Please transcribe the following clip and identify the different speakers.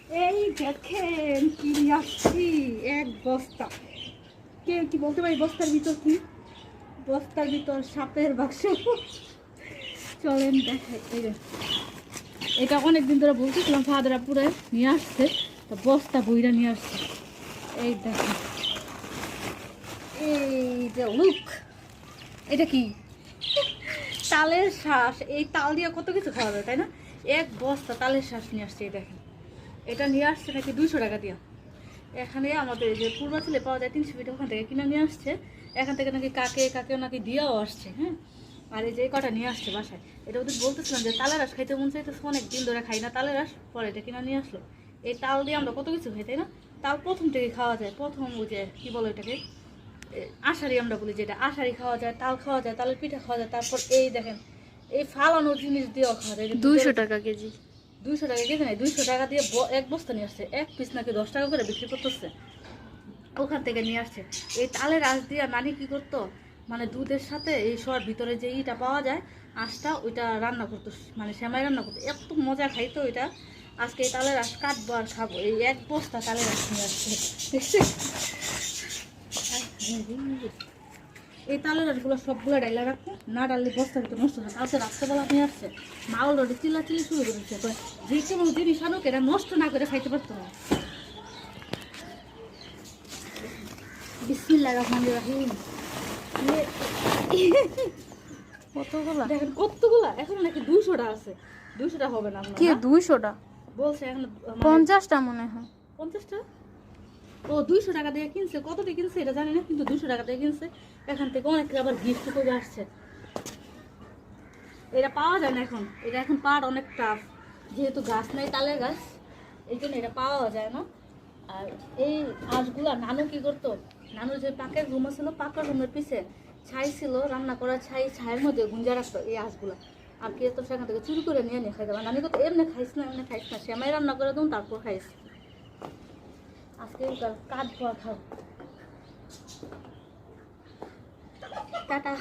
Speaker 1: এই দেখেন কি নিয়ে আসছি, এক বস্তা। কেউ কি বলতে পারি বস্তার ভিতর কি? বস্তার ভিতর সাপের বাক্স। চলেন দেখাই। এই যে এটা অনেকদিন ধরে বলতেছিলাম, ফাদারা পুরো নিয়ে আসছে, তো বস্তা বইরা নিয়ে আসছে। এই দেখেন, এই যে লুক, এটা কি? তালের শ্বাস। এই তাল দিয়ে কত কিছু খাওয়া যায়, তাই না? এক বস্তা তালের শ্বাস নিয়ে আসছে। এই দেখেন, এটা নিয়ে আসছে নাকি 200 টাকা দিয়া। এখানে আমাদের যে পূর্বাচলে পাওয়া যায় 300 ফিট, ওখান থেকে কিনে নিয়ে আসছে। এখান থেকে নাকি কাকেও নাকি দিয়েও আসছে। হ্যাঁ, আর এই যে কটা নিয়ে আসছে বাসায়। এটা ওদের বলতেছিলাম যে তালের রস খাইতে মন চাইতেছে, অনেক দিন ধরে খাই না তালের রস, পরে এটা কিনে নিয়ে আসলো। এই তাল দিয়ে আমরা কত কিছু খাই, তাই না? তাল প্রথম থেকে খাওয়া যায়, প্রথম ওই যে কী বলো এটাকে, আষাঢ়ি আমরা বলি, যেটা আষাঢ়ি খাওয়া যায়, তাল খাওয়া যায়, তালের পিঠা খাওয়া যায়। তারপর এই দেখেন, এই ফালানোর জিনিস দিয়েও খাওয়া যায়।
Speaker 2: 200 টাকা কেজি।
Speaker 1: 200 টাকা কেজি নাই, 200 টাকা দিয়ে এক বস্তা নিয়ে আসছে। এক পিস নাকি 10 টাকা করে বিক্রি করতেছে, ওখান থেকে নিয়ে আসছে। এই তালের আঁশ দিয়ে নানি কি করতো, মানে দুধের সাথে এই সবার ভিতরে যে ইটা পাওয়া যায় আঁশটা, ওইটা রান্না করতো, মানে সেমাই রান্না করতো, এত মজা খাইতো ওইটা। আজকে এই তালের আঁশ কাটবো আর খাবো। এই এক বস্তা তালের আঁশ নিয়ে আসছে, দেখছি। এই তালের রসগুলো সবগুলো ডাইলা রাখবো, না ডাললে বস্তার ভিতরে নষ্ট হয়। কালকে রাত্রেবেলা নিয়ে আসছে, মা অলরেডি চিল্লাচিল্লি শুরু করেছে, যে কোনো জিনিস আনুক এটা নষ্ট না করে খাইতে পারতো না। বিসমিল্লাহির রহমানির রহিম।
Speaker 2: কতগুলা?
Speaker 1: দেখেন কতগুলা, এখন নাকি 200টা আছে। 200টা হবে না
Speaker 2: কি 200টা?
Speaker 1: বলছে এখন
Speaker 2: 50টা মনে হয়।
Speaker 1: 50টা। ও 200 টাকা দিয়ে কিনছে, কত দিয়ে কিনছে এটা জানি না, কিন্তু 200 টাকা দিয়ে কিনছে। এখান থেকে অনেকে আবার গিফট করে আসছে। এটা পাওয়া যায় না এখন, এটা এখন পাওয়ার অনেক টাফ, যেহেতু গাছ নেই তালের গাছ, এই জন্য এটা পাওয়া যায় না। আর এই আঁশগুলা নানু কি করতো, নানুর যে পাকের রুম ছিল, পাকের রুমের পিছে ছাই ছিল, রান্না করা ছাইয়ের মধ্যে গুঞ্জা রাখতো এই আঁশগুলা। আর কি তো সেখান থেকে চুরি করে নিয়ে খাইতে পারে। নানি কত এমনি খাইস না, এমনি খাইস না, সেমাই রান্না করে দেবো তারপর খাইস। আজকে কাঠ খাও। টাটা।